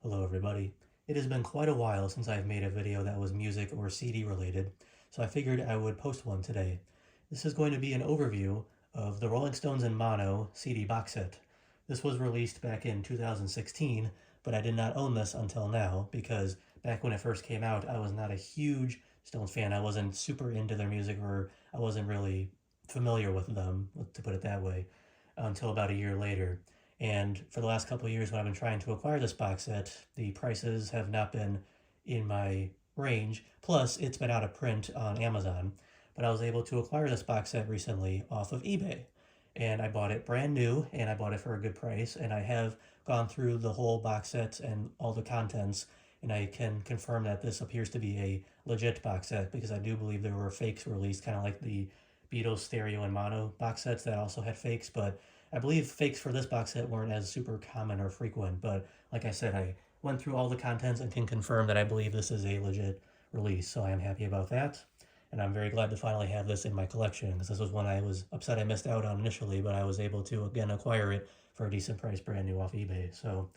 Hello everybody. It has been quite a while since I've made a video that was music or CD related, so I figured I would post one today. This is going to be an overview of the Rolling Stones in Mono CD box set. This was released back in 2016, but I did not own this until now because back when it first came out I was not a huge Stones fan. I wasn't super into their music, or I wasn't really familiar with them, to put it that way, until about a year later. And for the last couple of years when I've been trying to acquire this box set, the prices have not been in my range. Plus, it's been out of print on Amazon. But I was able to acquire this box set recently off of eBay. And I bought it brand new, and I bought it for a good price. And I have gone through the whole box set and all the contents, and I can confirm that this appears to be a legit box set, because I do believe there were fakes released, kind of like the Beatles stereo and mono box sets that also had fakes, but I believe fakes for this box set weren't as super common or frequent. But like I said, I went through all the contents and can confirm that I believe this is a legit release, so I am happy about that. And I'm very glad to finally have this in my collection, because this was one I was upset I missed out on initially, but I was able to again acquire it for a decent price brand new off eBay. So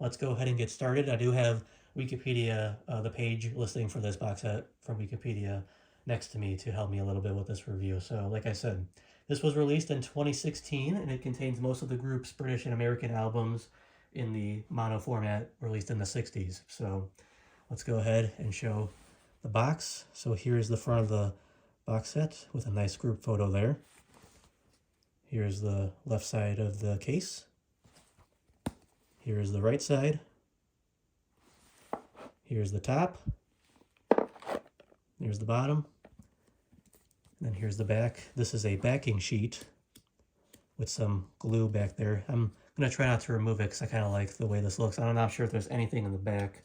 let's go ahead and get started. I do have Wikipedia, the page listing for this box set from Wikipedia next to me to help me a little bit with this review. So like I said, this was released in 2016, and it contains most of the group's British and American albums in the mono format released in the 60s. So let's go ahead and show the box. So here's the front of the box set with a nice group photo there. Here's the left side of the case. Here's the right side. Here's the top. Here's the bottom. And then here's the back. This is a backing sheet with some glue back there. I'm going to try not to remove it because I kind of like the way this looks. I'm not sure if there's anything in the back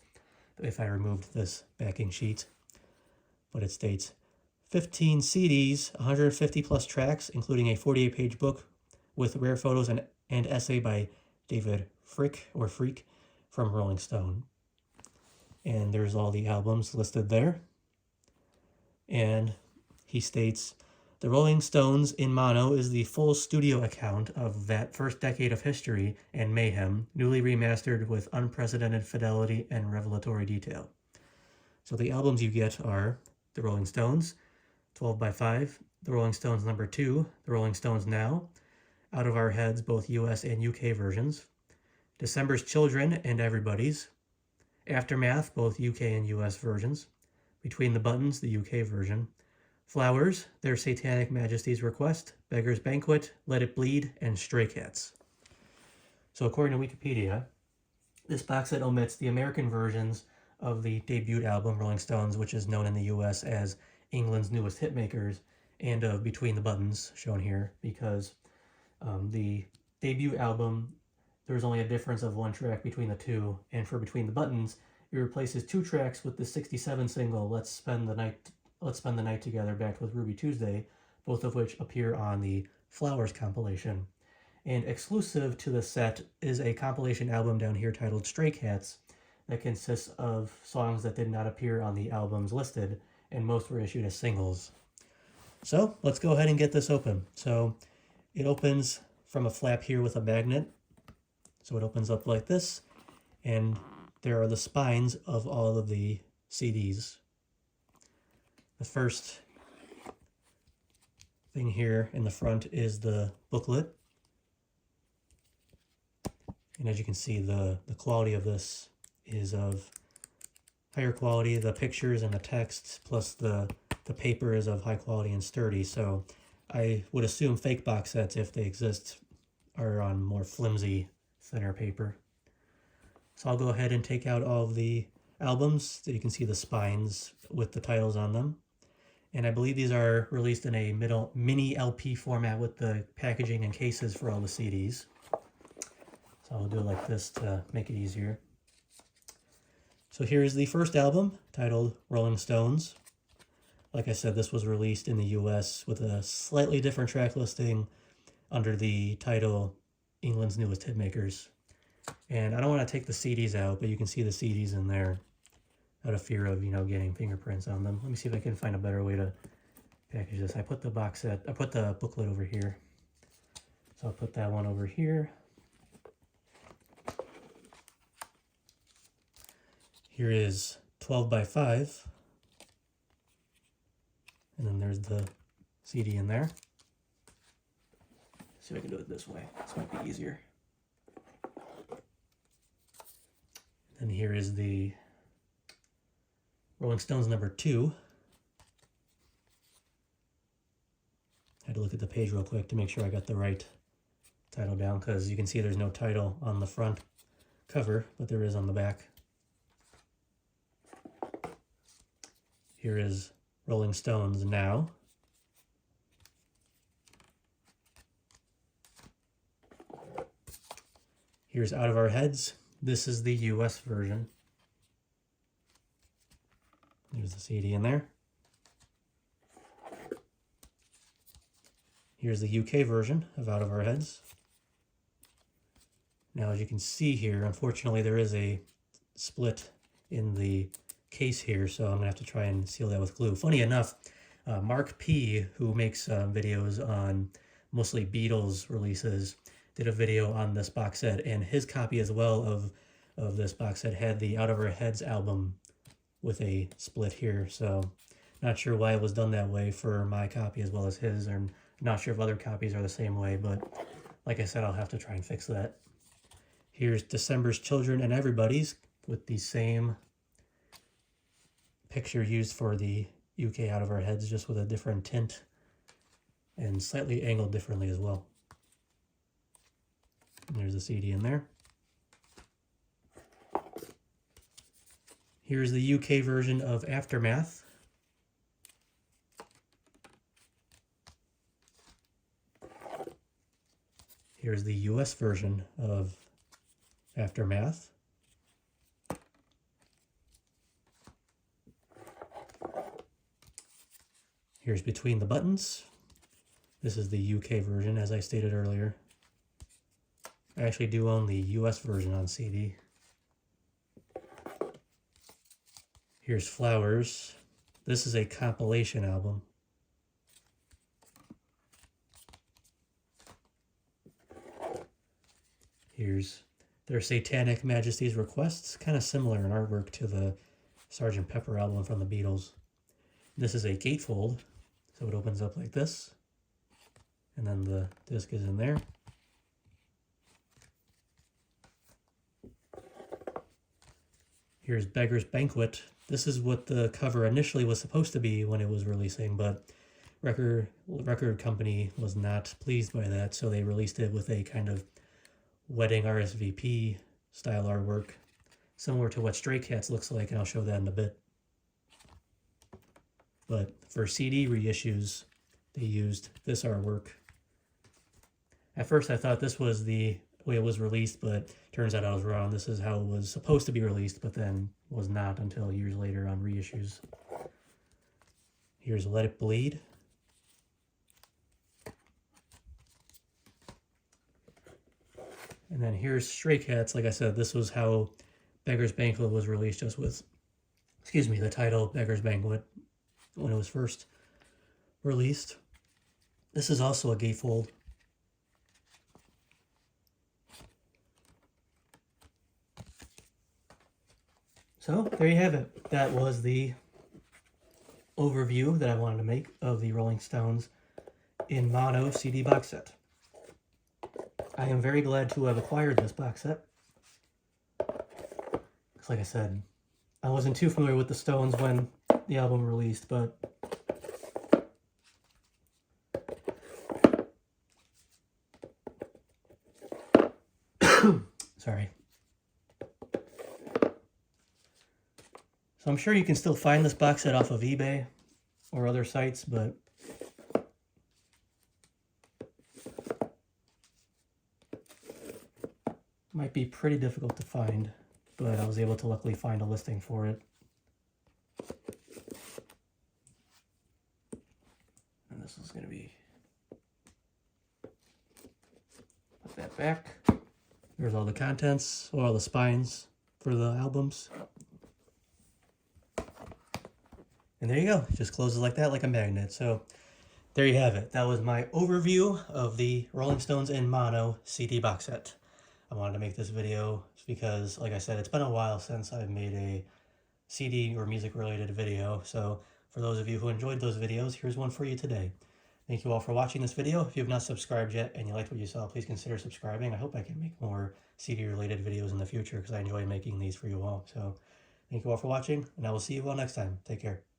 if I removed this backing sheet. But it states 15 CDs, 150 plus tracks, including a 48-page book with rare photos and essay by David Frick from Rolling Stone. And there's all the albums listed there. And he states, the Rolling Stones in Mono is the full studio account of that first decade of history and mayhem, newly remastered with unprecedented fidelity and revelatory detail. So the albums you get are the Rolling Stones, 12 by 5, the Rolling Stones No. 2, the Rolling Stones Now, Out of Our Heads, both US and UK versions, December's Children and Everybody's, Aftermath, both UK and US versions, Between the Buttons, the UK version, Flowers, Their Satanic Majesty's Request, Beggar's Banquet, Let It Bleed, and Stray Cats. So according to Wikipedia, this box set omits the American versions of the debut album Rolling Stones, which is known in the US as England's Newest Hitmakers, and of Between the Buttons, shown here, because the debut album, there's only a difference of one track between the two, and for Between the Buttons, it replaces two tracks with the 67 single Let's Spend the Night Together, backed with Ruby Tuesday, both of which appear on the Flowers compilation. And exclusive to the set is a compilation album down here titled Stray Cats that consists of songs that did not appear on the albums listed, and most were issued as singles. So let's go ahead and get this open. So it opens from a flap here with a magnet. So it opens up like this, and there are the spines of all of the CDs. The first thing here in the front is the booklet. And as you can see, the quality of this is of higher quality. The pictures and the text plus the paper is of high quality and sturdy. So I would assume fake box sets, if they exist, are on more flimsy, thinner paper. So I'll go ahead and take out all of the albums so you can see the spines with the titles on them. And I believe these are released in a mini LP format with the packaging and cases for all the CDs. So I'll do it like this to make it easier. So here's the first album, titled Rolling Stones. Like I said, this was released in the US with a slightly different track listing under the title England's Newest Hitmakers. And I don't want to take the CDs out, but you can see the CDs in there out of fear of, getting fingerprints on them. Let me see if I can find a better way to package this. I put the booklet over here. So I'll put that one over here. Here is 12 by 5. And then there's the CD in there. See if I can do it this way. This might be easier. And here is the Rolling Stones number 2. I had to look at the page real quick to make sure I got the right title down, because you can see there's no title on the front cover, but there is on the back. Here is Rolling Stones Now. Here's Out of Our Heads. This is the US version. There's the CD in there. Here's the UK version of Out of Our Heads. Now, as you can see here, unfortunately, there is a split in the case here, so I'm going to have to try and seal that with glue. Funny enough, Mark P., who makes videos on mostly Beatles releases, did a video on this box set, and his copy as well of this box set had the Out of Our Heads album with a split here, so not sure why it was done that way for my copy as well as his, or not sure if other copies are the same way, but like I said, I'll have to try and fix that. Here's December's Children and Everybody's with the same picture used for the UK Out of Our Heads, just with a different tint and slightly angled differently as well. And there's the CD in there. Here's the UK version of Aftermath. Here's the US version of Aftermath. Here's Between the Buttons. This is the UK version, as I stated earlier. I actually do own the US version on CD. Here's Flowers. This is a compilation album. Here's Their Satanic Majesty's Requests, kind of similar in artwork to the Sgt. Pepper album from the Beatles. This is a gatefold, so it opens up like this, and then the disc is in there. Here's Beggar's Banquet. This is what the cover initially was supposed to be when it was releasing, but record company was not pleased by that, so they released it with a kind of wedding RSVP style artwork, similar to what Stray Cats looks like, and I'll show that in a bit. But for CD reissues, they used this artwork. At first I thought this was the way it was released, but turns out I was wrong. This is how it was supposed to be released, but then was not until years later on reissues. Here's Let It Bleed. And then here's Stray Cats. Like I said, this was how Beggar's Banquet was released, just with, the title Beggar's Banquet when it was first released. This is also a gatefold. So there you have it. That was the overview that I wanted to make of the Rolling Stones in mono CD box set. I am very glad to have acquired this box set. Because like I said, I wasn't too familiar with the Stones when the album released, but sorry. So I'm sure you can still find this box set off of eBay or other sites, but might be pretty difficult to find, but I was able to luckily find a listing for it. And this is going to be, put that back. There's all the contents, or all the spines for the albums. And there you go. It just closes like that, like a magnet. So there you have it. That was my overview of the Rolling Stones in mono CD box set. I wanted to make this video because, like I said, it's been a while since I've made a CD or music related video. So for those of you who enjoyed those videos, here's one for you today. Thank you all for watching this video. If you have not subscribed yet and you liked what you saw, please consider subscribing. I hope I can make more CD related videos in the future because I enjoy making these for you all. So thank you all for watching, and I will see you all next time. Take care.